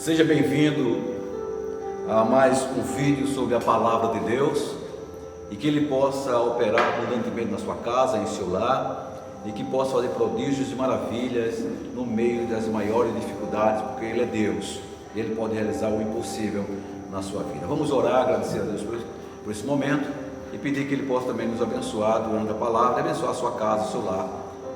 Seja bem-vindo a mais um vídeo sobre a Palavra de Deus e que Ele possa operar abundantemente na sua casa, em seu lar e que possa fazer prodígios e maravilhas no meio das maiores dificuldades, porque Ele é Deus e Ele pode realizar o impossível na sua vida. Vamos orar, agradecer a Deus por esse momento e pedir que Ele possa também nos abençoar durante a palavra, abençoar a sua casa, o seu lar,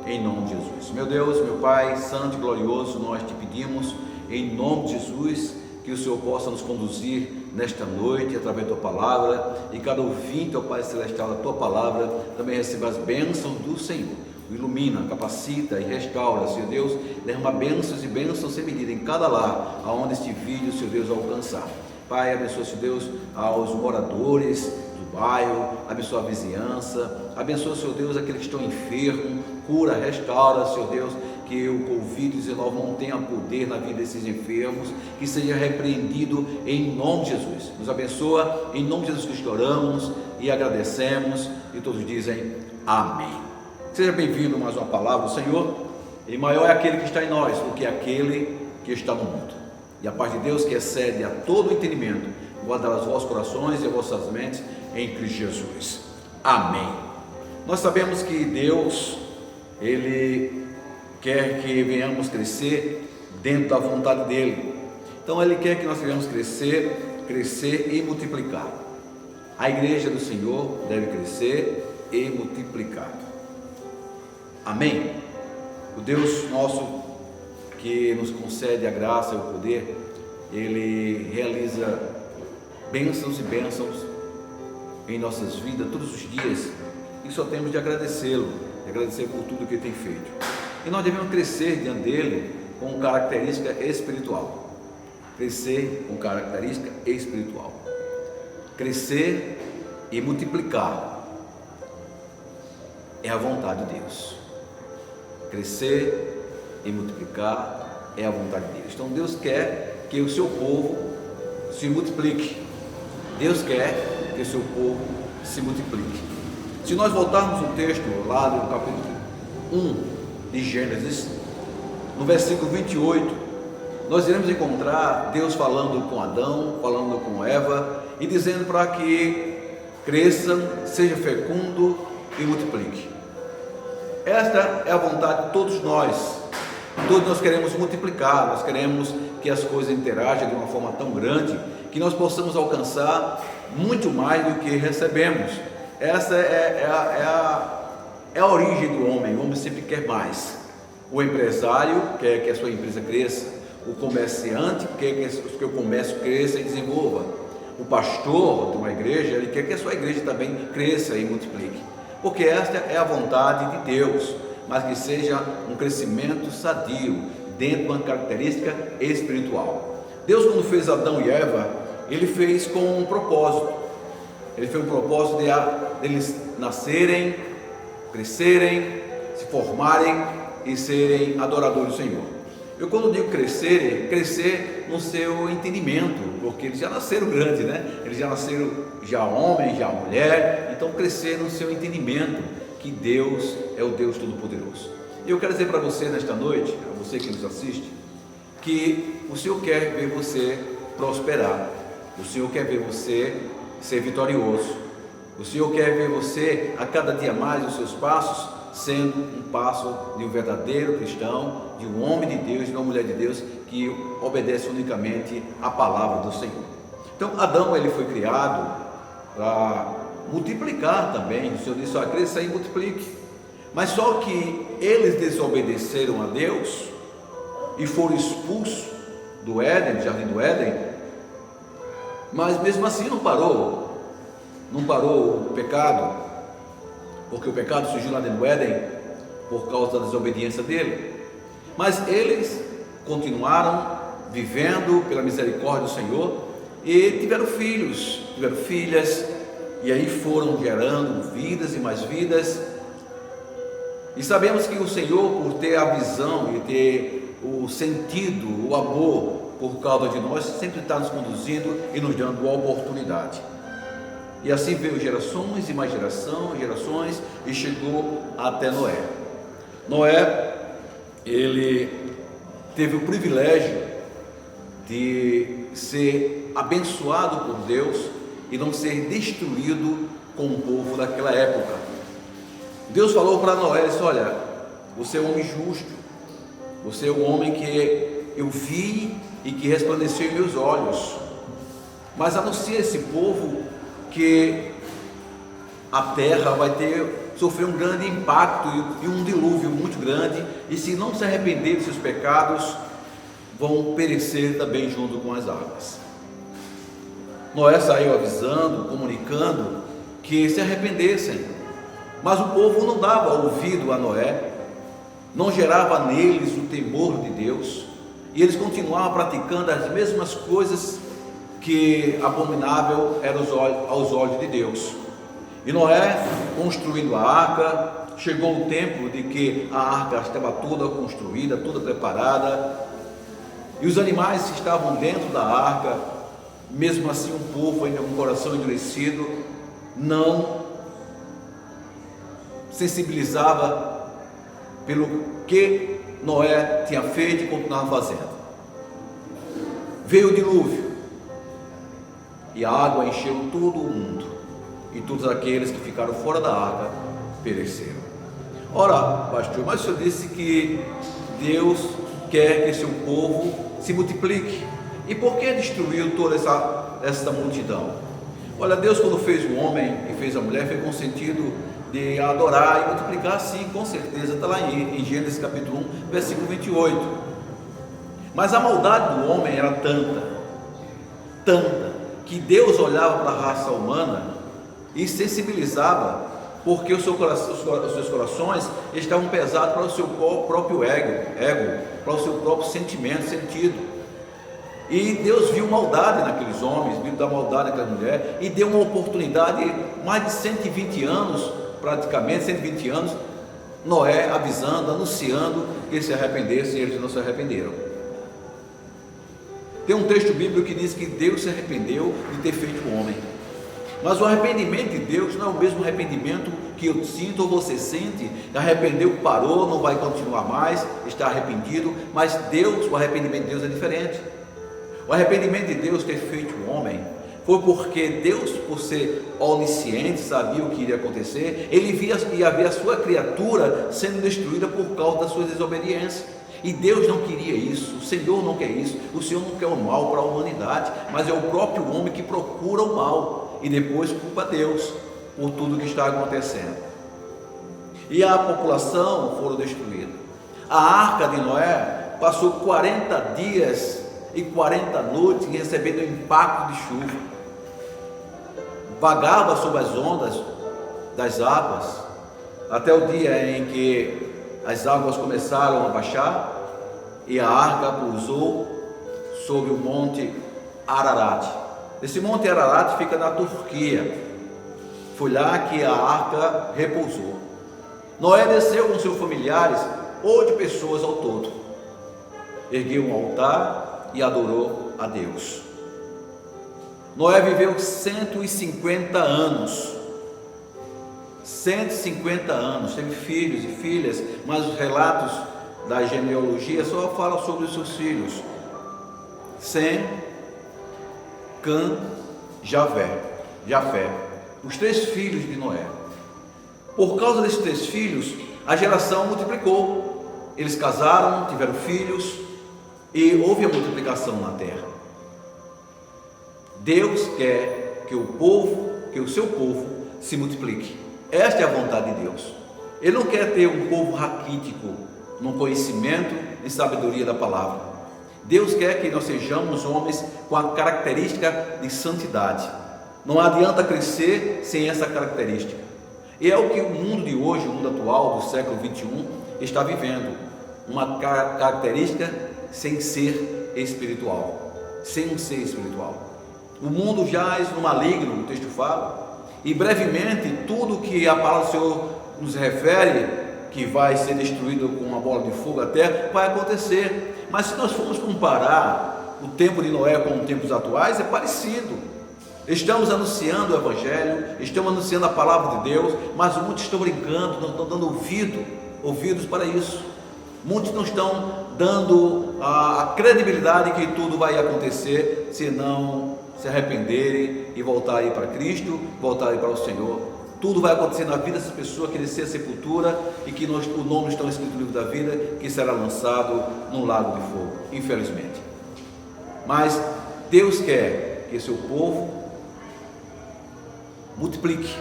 em nome de Jesus. Meu Deus, meu Pai, santo e glorioso, nós te pedimos em nome de Jesus, que o Senhor possa nos conduzir nesta noite, através da tua palavra, e cada ouvinte, ó Pai Celestial, da tua palavra, também receba as bênçãos do Senhor. O ilumina, capacita e restaura, Senhor Deus, derrama bênçãos e bênçãos sem medida em cada lar, aonde este vídeo, Senhor Deus, alcançar. Pai, abençoa, Senhor Deus, aos moradores do bairro, abençoa a vizinhança, abençoa, Senhor Deus, aqueles que estão enfermos, cura, restaura, Senhor Deus, que o Covid-19 não tenha poder na vida desses enfermos, que seja repreendido em nome de Jesus. Nos abençoa, em nome de Jesus que oramos e agradecemos, e todos dizem amém. Seja bem-vindo a mais uma palavra do Senhor, e maior é aquele que está em nós do que aquele que está no mundo. E a paz de Deus, que excede a todo o entendimento, guardará os vossos corações e as vossas mentes em Cristo Jesus. Amém. Nós sabemos que Deus, Ele quer que venhamos crescer dentro da vontade dEle. Então Ele quer que nós venhamos crescer e multiplicar. A igreja do Senhor deve crescer e multiplicar. Amém? O Deus nosso, que nos concede a graça e o poder, Ele realiza bênçãos e bênçãos em nossas vidas todos os dias, e só temos de agradecê-lo, de agradecer por tudo que Ele tem feito. E nós devemos crescer diante dele com característica espiritual. Crescer com característica espiritual. Crescer e multiplicar é a vontade de Deus. Crescer e multiplicar é a vontade de Deus. Então Deus quer que o seu povo se multiplique. Deus quer que o seu povo se multiplique. Se nós voltarmos um texto lá do capítulo 1 de Gênesis, no versículo 28, nós iremos encontrar Deus falando com Adão, falando com Eva e dizendo para que cresçam, seja fecundo e multiplique. Esta é a vontade de todos nós. Todos nós queremos multiplicar, nós queremos que as coisas interajam de uma forma tão grande que nós possamos alcançar muito mais do que recebemos. Essa é a origem do homem. O homem sempre quer mais. O empresário quer que a sua empresa cresça. O comerciante quer que o comércio cresça e desenvolva. O pastor de uma igreja, ele quer que a sua igreja também cresça e multiplique. Porque esta é a vontade de Deus, mas que seja um crescimento sadio, dentro de uma característica espiritual. Deus, quando fez Adão e Eva, Ele fez com um propósito. Ele fez um propósito de eles nascerem, crescerem, se formarem e serem adoradores do Senhor. Eu, quando digo crescer no seu entendimento, porque eles já nasceram grandes, né? Eles já nasceram já homem, já mulher, então crescer no seu entendimento que Deus é o Deus Todo-Poderoso. E eu quero dizer para você nesta noite, a você que nos assiste, que o Senhor quer ver você prosperar, o Senhor quer ver você ser vitorioso, o Senhor quer ver você a cada dia mais os seus passos sendo um passo de um verdadeiro cristão, de um homem de Deus, de uma mulher de Deus que obedece unicamente à palavra do Senhor. Então Adão, ele foi criado para multiplicar também. O Senhor disse: cresça e multiplique. Mas só que eles desobedeceram a Deus e foram expulsos do Éden, do jardim do Éden. Mas mesmo assim não parou o pecado, porque o pecado surgiu lá dentro do Éden por causa da desobediência dele. Mas eles continuaram vivendo pela misericórdia do Senhor e tiveram filhos, tiveram filhas, e aí foram gerando vidas e mais vidas. E sabemos que o Senhor, por ter a visão e ter o sentido, o amor por causa de nós, sempre está nos conduzindo e nos dando a oportunidade. E assim veio gerações e mais gerações, e chegou até Noé. Noé, ele teve o privilégio de ser abençoado por Deus e não ser destruído com o povo daquela época. Deus falou para Noé, disse: olha, você é um homem justo, você é um homem que eu vi e que resplandeceu em meus olhos, mas anuncia a esse povo que a terra vai sofrer um grande impacto e um dilúvio muito grande, e se não se arrepender de seus pecados, vão perecer também junto com as águas. Noé saiu avisando, comunicando que se arrependessem, mas o povo não dava ouvido a Noé, não gerava neles o temor de Deus, e eles continuavam praticando as mesmas coisas que abominável eram aos olhos de Deus. E Noé, construindo a arca, chegou o tempo de que a arca estava toda construída, toda preparada, e os animais que estavam dentro da arca, mesmo assim o povo ainda com o coração endurecido, não sensibilizava pelo que Noé tinha feito e continuava fazendo. Veio o dilúvio e a água encheu todo o mundo, e todos aqueles que ficaram fora da arca pereceram. Ora, pastor, mas o senhor disse que Deus quer que seu povo se multiplique, e por que destruiu toda essa multidão? Olha, Deus, quando fez o homem e fez a mulher, fez com o sentido de adorar e multiplicar, sim, com certeza, está lá em Gênesis capítulo 1, versículo 28. Mas a maldade do homem era tanta, que Deus olhava para a raça humana e sensibilizava, porque os seus corações estavam pesados para o seu próprio ego, para o seu próprio sentido. E Deus viu maldade naqueles homens, viu da maldade naquela mulher, e deu uma oportunidade, mais de 120 anos, praticamente 120 anos, Noé avisando, anunciando que eles se arrependessem, e eles não se arrependeram. Tem um texto bíblico que diz que Deus se arrependeu de ter feito o homem, mas o arrependimento de Deus não é o mesmo arrependimento que eu sinto ou você sente. Arrependeu, parou, não vai continuar mais, está arrependido, mas o arrependimento de Deus é diferente. O arrependimento de Deus ter feito o homem foi porque Deus, por ser onisciente, sabia o que iria acontecer. Ele ia ver a sua criatura sendo destruída por causa da sua desobediência, e Deus não queria isso. O Senhor não quer isso. O Senhor não quer o mal para a humanidade, mas é o próprio homem que procura o mal e depois culpa Deus por tudo que está acontecendo. E a população foram destruída. A arca de Noé passou 40 dias e 40 noites recebendo o impacto de chuva, vagava sobre as ondas das águas, até o dia em que as águas começaram a baixar e a arca pousou sobre o monte Ararat. Esse monte Ararat fica na Turquia. Foi lá que a arca repousou. Noé desceu com seus familiares, 8 pessoas ao todo, ergueu um altar e adorou a Deus. Noé viveu 150 anos, 150 anos, teve filhos e filhas, mas os relatos da genealogia só falam sobre os seus filhos: Sem, Cã, Jafé, os 3 filhos de Noé. Por causa desses 3 filhos, a geração multiplicou. Eles casaram, tiveram filhos e houve a multiplicação na terra. Deus quer que o seu povo se multiplique. Esta é a vontade de Deus. Ele não quer ter um povo raquítico no conhecimento e sabedoria da palavra. Deus quer que nós sejamos homens com a característica de santidade. Não adianta crescer sem essa característica. E é o que o mundo de hoje, o mundo atual, do século 21, está vivendo. Uma característica sem ser espiritual. Sem um ser espiritual. O mundo jaz no maligno, o texto fala, e brevemente tudo que a palavra do Senhor nos refere, que vai ser destruído com uma bola de fogo a terra, vai acontecer. Mas se nós formos comparar o tempo de Noé com os tempos atuais, é parecido. Estamos anunciando o Evangelho, estamos anunciando a palavra de Deus, mas muitos estão brincando, não estão dando ouvidos para isso. Muitos não estão dando a credibilidade que tudo vai acontecer se não se arrependerem e voltarem para Cristo, voltarem para o Senhor. Tudo vai acontecer na vida dessa pessoa que descer a sepultura e que o nome está escrito no livro da vida, que será lançado num lago de fogo, infelizmente. Mas Deus quer que seu povo multiplique,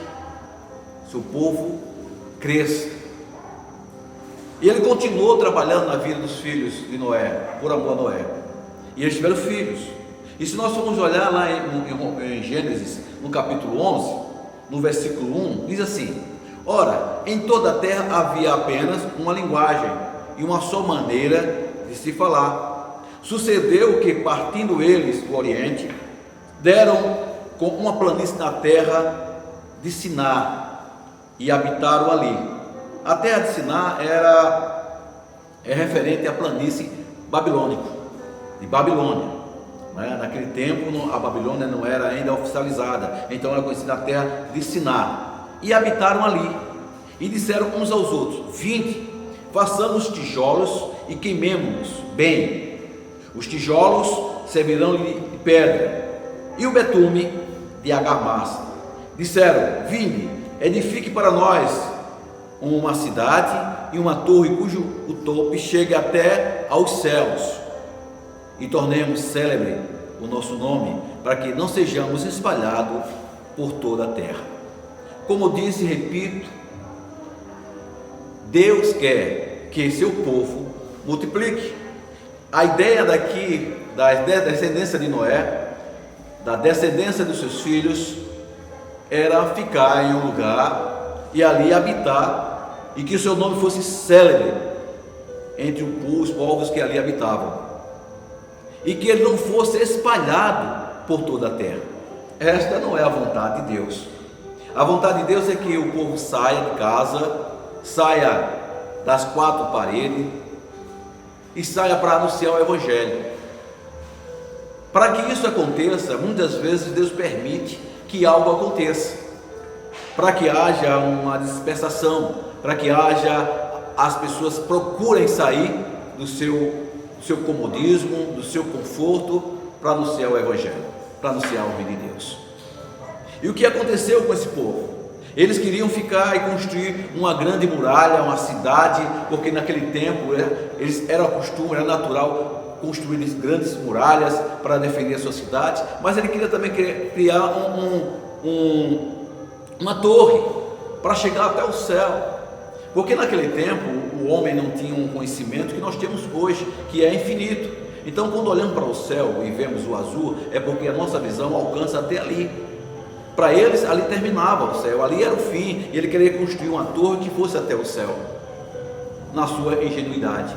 seu povo cresça. E ele continuou trabalhando na vida dos filhos de Noé, por amor a Noé. E eles tiveram filhos. E se nós formos olhar lá em Gênesis, no capítulo 11, no versículo 1, diz assim: ora, em toda a terra havia apenas uma linguagem e uma só maneira de se falar. Sucedeu que, partindo eles do Oriente, deram com uma planície na terra de Siná e habitaram ali. A terra de Siná é referente à planície babilônica, de Babilônia. Naquele tempo a Babilônia não era ainda oficializada, então era conhecida a terra de Siná. E habitaram ali, e disseram uns aos outros: vinde, façamos tijolos e queimemos bem. Os tijolos servirão de pedra, e o betume de argamassa. Disseram: vinde, edifique para nós uma cidade e uma torre cujo o topo chegue até aos céus, e tornemos célebre o nosso nome, para que não sejamos espalhados por toda a terra. Como disse e repito, Deus quer que seu povo multiplique. A ideia daqui, da descendência de Noé, da descendência dos seus filhos, era ficar em um lugar e ali habitar, e que o seu nome fosse célebre entre os povos que ali habitavam, e que ele não fosse espalhado por toda a terra. Esta não é a vontade de Deus. A vontade de Deus é que o povo saia de casa, saia das quatro paredes e saia para anunciar o Evangelho. Para que isso aconteça, muitas vezes Deus permite que algo aconteça, para que haja uma dispersação, para que as pessoas procurem sair do seu comodismo, do seu conforto, para anunciar o Evangelho, para anunciar o reino de Deus. E o que aconteceu com esse povo? Eles queriam ficar e construir uma grande muralha, uma cidade, porque naquele tempo era costume, era natural construir grandes muralhas para defender a sua cidade, mas ele queria também criar uma torre para chegar até o céu. Porque naquele tempo o homem não tinha um conhecimento que nós temos hoje, que é infinito. Então, quando olhamos para o céu e vemos o azul, é porque a nossa visão alcança até ali. Para eles, ali terminava o céu, ali era o fim, e ele queria construir uma torre que fosse até o céu, na sua ingenuidade.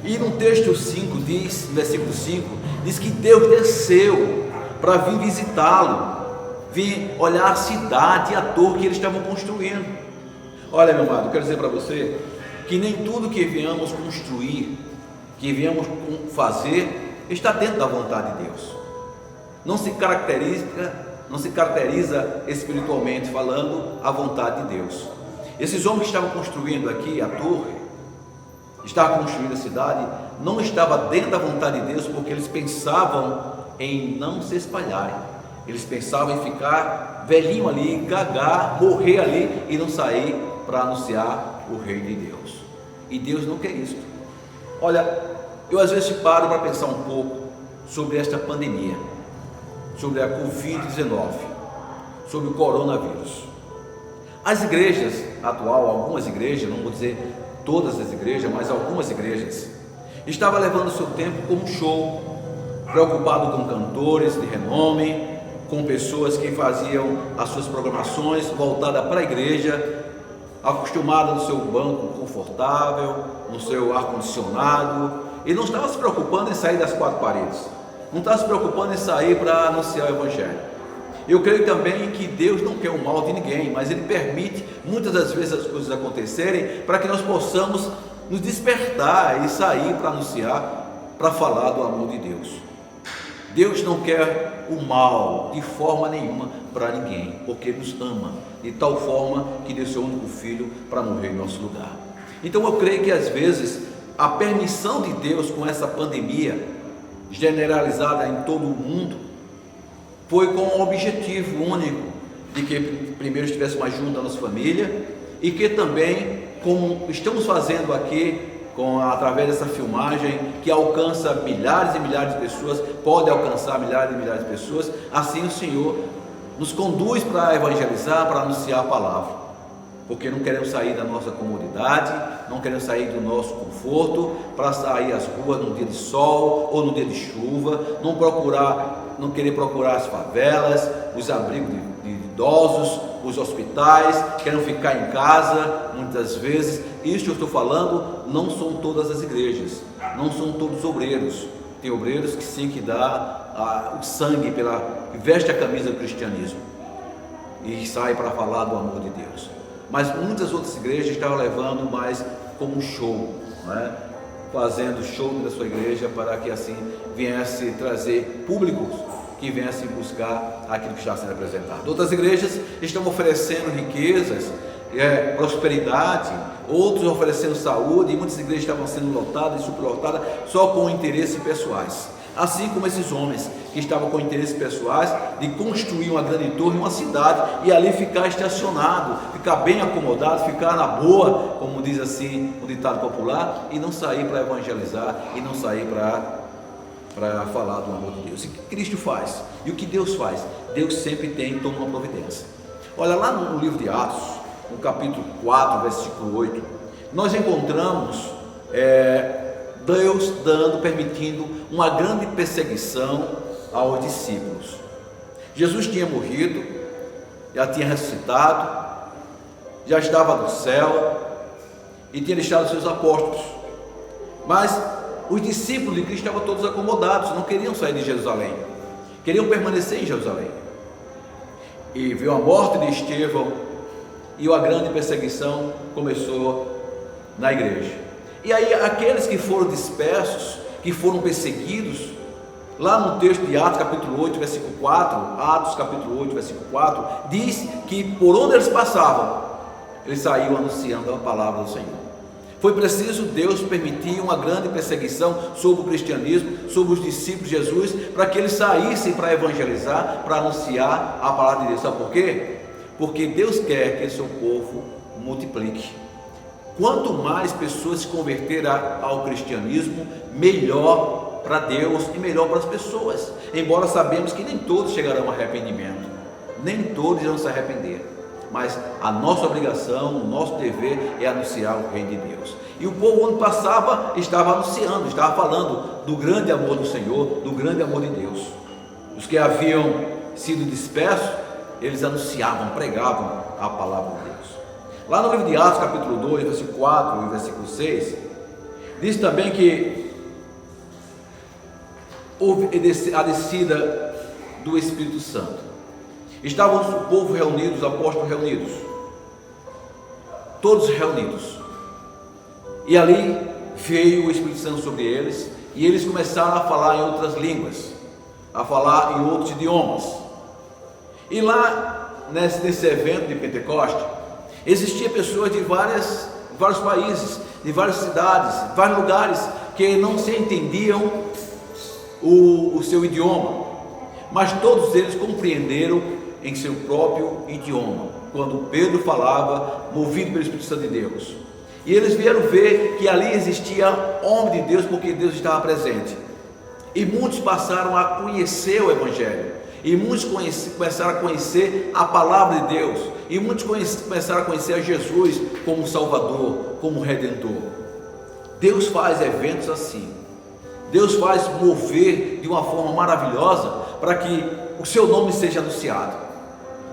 E no texto 5 diz, no versículo 5, diz que Deus desceu para vir visitá-lo, vir olhar a cidade e a torre que eles estavam construindo. Olha, meu amado, eu quero dizer para você que nem tudo que viemos construir, que viemos fazer, está dentro da vontade de Deus. Não se caracteriza espiritualmente falando a vontade de Deus. Esses homens que estavam construindo aqui a torre, estavam construindo a cidade, não estava dentro da vontade de Deus, porque eles pensavam em não se espalharem. Eles pensavam em ficar velhinho ali, gagar, morrer ali e não sair para anunciar o reino de Deus. E Deus não quer isso. Olha, eu às vezes paro para pensar um pouco sobre esta pandemia, sobre a Covid-19, sobre o coronavírus. As igrejas atual, algumas igrejas, não vou dizer todas as igrejas, mas algumas igrejas, estavam levando o seu tempo como show, preocupado com cantores de renome, com pessoas que faziam as suas programações voltadas para a igreja, acostumada no seu banco confortável, no seu ar-condicionado, e não estava se preocupando em sair das quatro paredes, não estava se preocupando em sair para anunciar o Evangelho. Eu creio também que Deus não quer o mal de ninguém, mas Ele permite muitas das vezes as coisas acontecerem para que nós possamos nos despertar e sair para anunciar, para falar do amor de Deus. Deus não quer o mal de forma nenhuma para ninguém, porque Ele nos ama de tal forma que deu seu único filho para morrer em nosso lugar. Então eu creio que às vezes a permissão de Deus com essa pandemia generalizada em todo o mundo foi com o objetivo único de que primeiro estivéssemos mais juntos da nossa família e que também, como estamos fazendo aqui, através dessa filmagem que alcança milhares e milhares de pessoas, pode alcançar milhares e milhares de pessoas, assim o Senhor nos conduz para evangelizar, para anunciar a palavra, porque não queremos sair da nossa comodidade, não queremos sair do nosso conforto para sair às ruas num dia de sol ou no dia de chuva, não querer procurar as favelas, os abrigos de idosos, os hospitais, querem ficar em casa muitas vezes. Isso que eu estou falando não são todas as igrejas, não são todos os obreiros. Tem obreiros que sim, que dá o sangue, que veste a camisa do cristianismo e sai para falar do amor de Deus. Mas muitas outras igrejas estavam levando mais como um show, né? Fazendo show da sua igreja para que assim viesse trazer públicos que viessem buscar aquilo que está sendo apresentado. Outras igrejas estão oferecendo riquezas, prosperidade, outros oferecendo saúde, e muitas igrejas estavam sendo lotadas e superlotadas só com interesses pessoais. Assim como esses homens que estavam com interesses pessoais de construir uma grande torre em uma cidade e ali ficar estacionado, ficar bem acomodado, ficar na boa, como diz assim o ditado popular, e não sair para evangelizar e não sair para falar do amor de Deus. E o que Cristo faz? E o que Deus faz? Deus sempre toma uma providência. Olha, lá no livro de Atos, no capítulo 4, versículo 8, nós encontramos Deus permitindo uma grande perseguição aos discípulos. Jesus tinha morrido, já tinha ressuscitado, já estava no céu e tinha deixado seus apóstolos, mas os discípulos de Cristo estavam todos acomodados, não queriam sair de Jerusalém, queriam permanecer em Jerusalém. E veio a morte de Estevão e a grande perseguição começou na igreja. E aí aqueles que foram dispersos, que foram perseguidos, lá no texto de Atos capítulo 8, versículo 4, Atos capítulo 8, versículo 4, diz que por onde eles passavam, eles saíam anunciando a palavra do Senhor. Foi preciso Deus permitir uma grande perseguição sobre o cristianismo, sobre os discípulos de Jesus, para que eles saíssem para evangelizar, para anunciar a palavra de Deus. Sabe por quê? Porque Deus quer que o seu povo multiplique. Quanto mais pessoas se converterem ao cristianismo, melhor para Deus e melhor para as pessoas. Embora sabemos que nem todos chegarão a arrependimento, nem todos irão se arrepender, mas a nossa obrigação, o nosso dever é anunciar o reino de Deus. E o povo onde passava estava anunciando, estava falando do grande amor do Senhor, do grande amor de Deus. Os que haviam sido dispersos, eles anunciavam, pregavam a palavra de Deus. Lá no livro de Atos, capítulo 2, versículo 4 e versículo 6, diz também que houve a descida do Espírito Santo. Estavam o povo reunido, os apóstolos reunidos, todos reunidos, e ali veio o Espírito Santo sobre eles, e eles começaram a falar em outras línguas, a falar em outros idiomas. E lá, nesse evento de Pentecoste, existiam pessoas de vários países, de várias cidades, vários lugares, que não se entendiam o seu idioma, mas todos eles compreenderam em seu próprio idioma, quando Pedro falava, movido pelo Espírito Santo de Deus. E eles vieram ver que ali existia homem de Deus, porque Deus estava presente. E muitos passaram a conhecer o Evangelho, e muitos começaram a conhecer a palavra de Deus, e muitos começaram a conhecer a Jesus como Salvador, como Redentor. Deus faz eventos assim, Deus faz mover de uma forma maravilhosa para que o seu nome seja anunciado.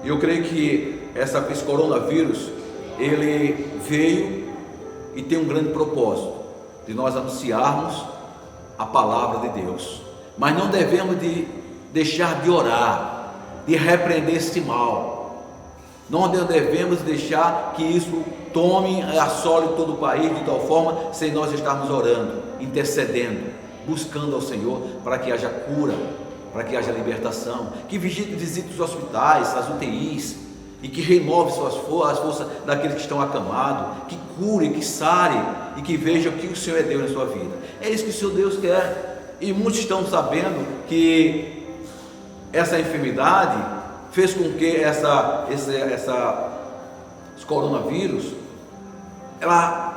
E eu creio que esse coronavírus, ele veio e tem um grande propósito, de nós anunciarmos a palavra de Deus, mas não devemos de deixar de orar, de repreender esse mal. Não devemos deixar que isso assole todo o país de tal forma, sem nós estarmos orando, intercedendo, buscando ao Senhor para que haja cura, para que haja libertação, que visite os hospitais, as UTIs, e que renove as forças daqueles que estão acamados, que cure, que sare e que veja o que o Senhor é Deus na sua vida. É isso que o Senhor Deus quer. E muitos estão sabendo que essa enfermidade fez com que esse coronavírus,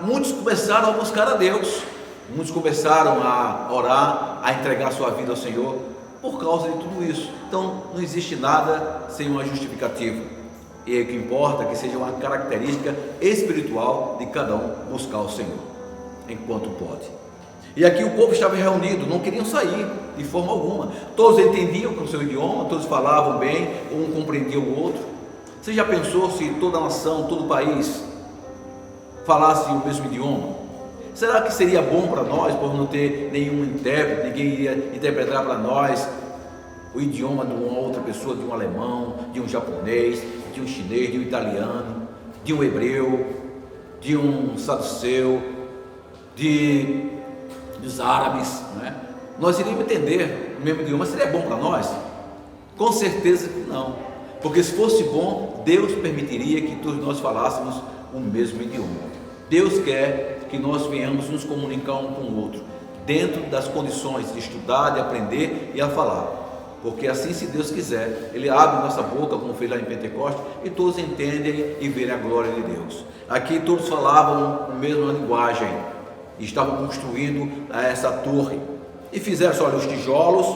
muitos começaram a buscar a Deus, muitos começaram a orar, a entregar sua vida ao Senhor por causa de tudo isso. Então não existe nada sem uma justificativa, e o que importa é que seja uma característica espiritual de cada um buscar o Senhor enquanto pode. E aqui o povo estava reunido, não queriam sair de forma alguma, todos entendiam com o seu idioma, todos falavam bem, um compreendia o outro. Você já pensou se toda a nação, todo o país falasse o mesmo idioma? Será que seria bom para nós, por não ter nenhum intérprete, ninguém iria interpretar para nós o idioma de uma outra pessoa, de um alemão, de um japonês, de um chinês, de um italiano, de um hebreu, de um saduceu, dos árabes, né? Nós iríamos entender o mesmo idioma. Seria bom para nós? Com certeza que não, porque se fosse bom, Deus permitiria que todos nós falássemos o mesmo idioma. Deus quer que nós venhamos nos comunicar um com o outro, dentro das condições de estudar, de aprender e a falar, porque assim, se Deus quiser, Ele abre nossa boca, como fez lá em Pentecostes, e todos entendem e verem a glória de Deus. Aqui todos falavam a mesma linguagem, e estavam construindo essa torre, e fizeram, olha, os tijolos,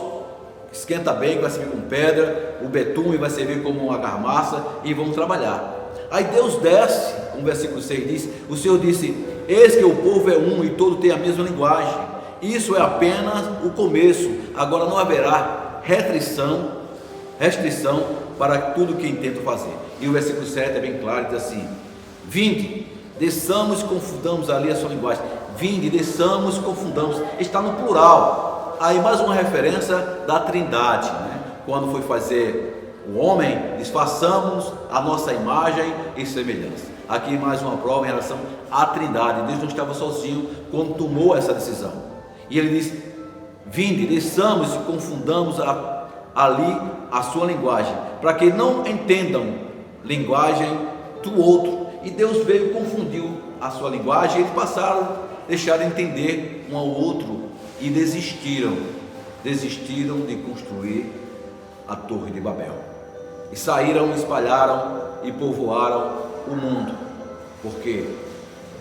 esquenta bem, que vai servir com pedra, o betume vai servir como uma argamassa, e vão trabalhar. Aí Deus desce, como o versículo 6 diz, o Senhor disse: eis que o povo é um e todo tem a mesma linguagem. Isso é apenas o começo, agora não haverá restrição para tudo que intento fazer. E o versículo 7 é bem claro, diz assim: vinde, desçamos e confundamos, ali a sua linguagem, vinde, desçamos e confundamos, está no plural. Aí mais uma referência da Trindade, né? Quando foi fazer o homem, disfarçamos a nossa imagem e semelhança. Aqui mais uma prova em relação à Trindade. Deus não estava sozinho quando tomou essa decisão, e Ele diz: vinde, desçamos e confundamos ali a sua linguagem, para que não entendam linguagem do outro. E Deus veio e confundiu a sua linguagem, e eles deixaram de entender um ao outro e desistiram de construir a Torre de Babel, e saíram, espalharam e povoaram o mundo, porque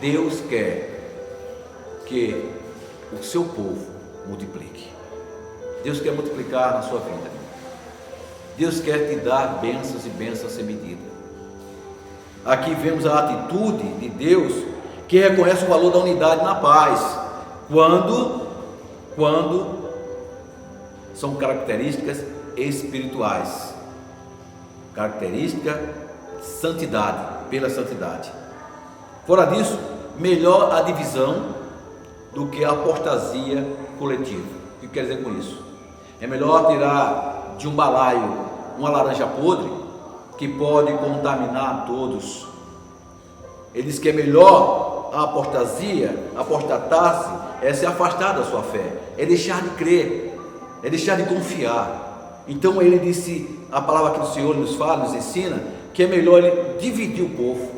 Deus quer que o seu povo multiplique. Deus quer multiplicar na sua vida. Deus quer te dar bênçãos e bênçãos sem medida. Aqui vemos a atitude de Deus, que reconhece o valor da unidade na paz, quando são características espirituais, característica santidade, pela santidade. Fora disso, melhor a divisão do que a apostasia coletiva. O que quer dizer com isso? É melhor tirar de um balaio uma laranja podre, que pode contaminar a todos. Ele diz que é melhor a apostasia, apostatar-se, é se afastar da sua fé, é deixar de crer, é deixar de confiar. Então ele disse, a palavra que o Senhor nos fala, nos ensina, que é melhor ele dividir o povo,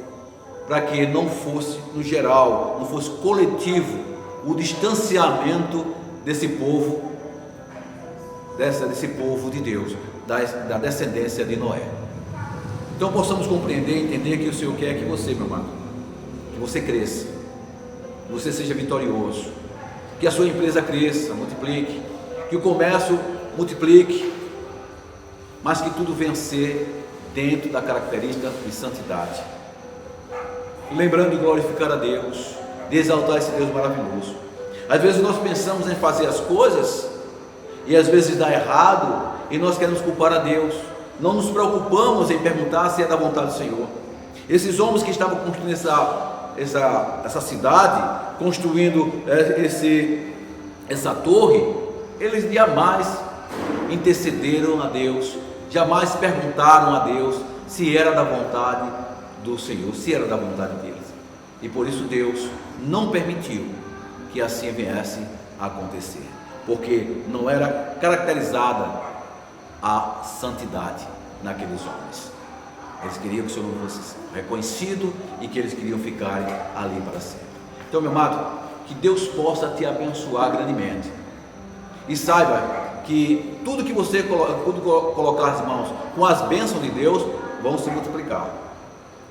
para que não fosse no geral, não fosse coletivo o distanciamento desse povo, desse povo de Deus, da descendência de Noé. Então possamos compreender e entender que o Senhor quer que você, meu amado, que você cresça, que você seja vitorioso, que a sua empresa cresça, multiplique, que o comércio multiplique, mas que tudo venha a ser dentro da característica de santidade, lembrando de glorificar a Deus, de exaltar esse Deus maravilhoso. Às vezes nós pensamos em fazer as coisas e às vezes dá errado e nós queremos culpar a Deus, não nos preocupamos em perguntar se é da vontade do Senhor. Esses homens que estavam construindo essa cidade, construindo essa torre, eles jamais intercederam a Deus, jamais perguntaram a Deus se era da vontade do Senhor, se era da vontade deles. E por isso Deus não permitiu que assim viesse a acontecer, porque não era caracterizada a santidade naqueles homens. Eles queriam que o seu nome fosse reconhecido e que eles queriam ficar ali para sempre. Então, meu amado, que Deus possa te abençoar grandemente. E saiba que tudo que você colocar as mãos com as bênçãos de Deus vão se multiplicar.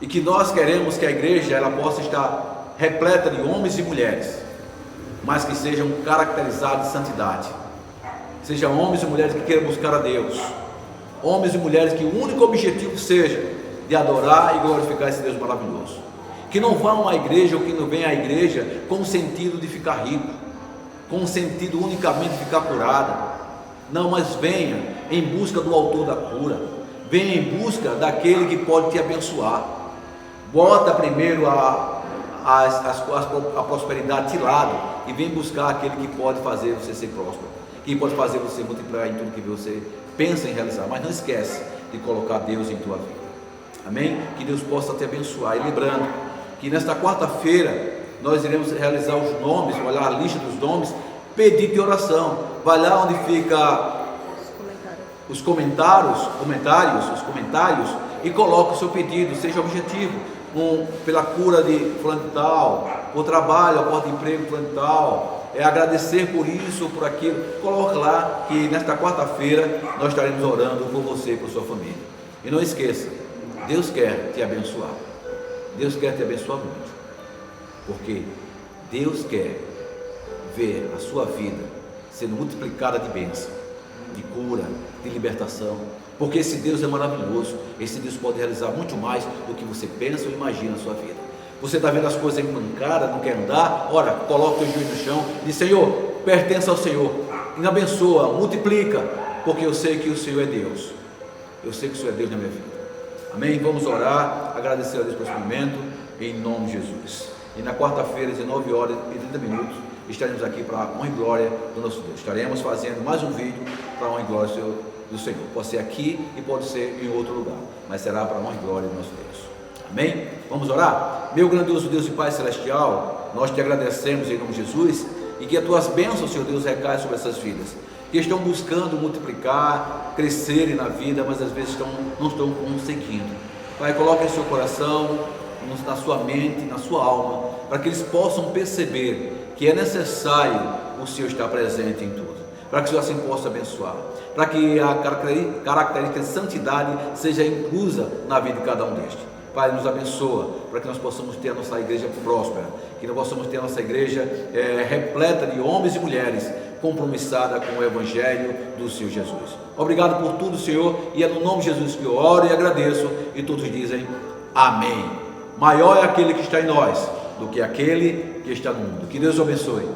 E que nós queremos que a igreja ela possa estar repleta de homens e mulheres, mas que sejam caracterizados de santidade. Sejam homens e mulheres que queiram buscar a Deus. Homens e mulheres que o único objetivo seja de adorar e glorificar esse Deus maravilhoso. Que não vão à igreja ou que não venham à igreja com o sentido de ficar rico, com o sentido unicamente de ficar curado. Não, mas venha em busca do autor da cura. Venha em busca daquele que pode te abençoar. Bota primeiro a prosperidade de lado e vem buscar aquele que pode fazer você ser próspero, que pode fazer você multiplicar em tudo que você pensa em realizar. Mas não esquece de colocar Deus em tua vida. Amém? Que Deus possa te abençoar. E lembrando que nesta quarta-feira nós iremos realizar os nomes, olhar a lista dos nomes, pedido de oração. Vai lá onde fica os comentários e coloca o seu pedido, seja objetivo, pela cura de fulano de tal, por trabalho, a porta de emprego fulano de tal, agradecer por isso ou por aquilo. Coloca lá que nesta quarta-feira nós estaremos orando por você e por sua família. E não esqueça, Deus quer te abençoar. Deus quer te abençoar muito, porque Deus quer ver a sua vida sendo multiplicada de bênção, de cura, de libertação, porque esse Deus é maravilhoso. Esse Deus pode realizar muito mais do que você pensa ou imagina na sua vida. Você está vendo as coisas empancadas, não quer andar? Ora, coloca o joelho no chão e diz: Senhor, pertence ao Senhor, e abençoa, multiplica, porque eu sei que o Senhor é Deus. Eu sei que o Senhor é Deus na minha vida. Amém? Vamos orar, agradecer a Deus por esse momento, em nome de Jesus. E na quarta-feira, às 19 horas e 30 minutos, estaremos aqui para a honra e glória do nosso Deus. Estaremos fazendo mais um vídeo para a honra e glória do Senhor. Pode ser aqui e pode ser em outro lugar, mas será para a honra e glória do nosso Deus. Amém? Vamos orar? Meu grandioso Deus e Pai Celestial, nós te agradecemos em nome de Jesus, e que as tuas bênçãos, Senhor Deus, recaem sobre essas vidas, que estão buscando multiplicar, crescerem na vida, mas às vezes não estão conseguindo. Pai, coloque em seu coração, na sua mente, na sua alma, para que eles possam perceber que é necessário o Senhor estar presente em tudo, para que o Senhor assim possa abençoar, para que a característica de santidade seja inclusa na vida de cada um destes. Pai, nos abençoa, para que nós possamos ter a nossa igreja próspera, que nós possamos ter a nossa igreja repleta de homens e mulheres compromissada com o Evangelho do Senhor Jesus. Obrigado por tudo, Senhor, e é no nome de Jesus que eu oro e agradeço, e todos dizem amém. Maior é aquele que está em nós do que aquele que está no mundo. Que Deus o abençoe.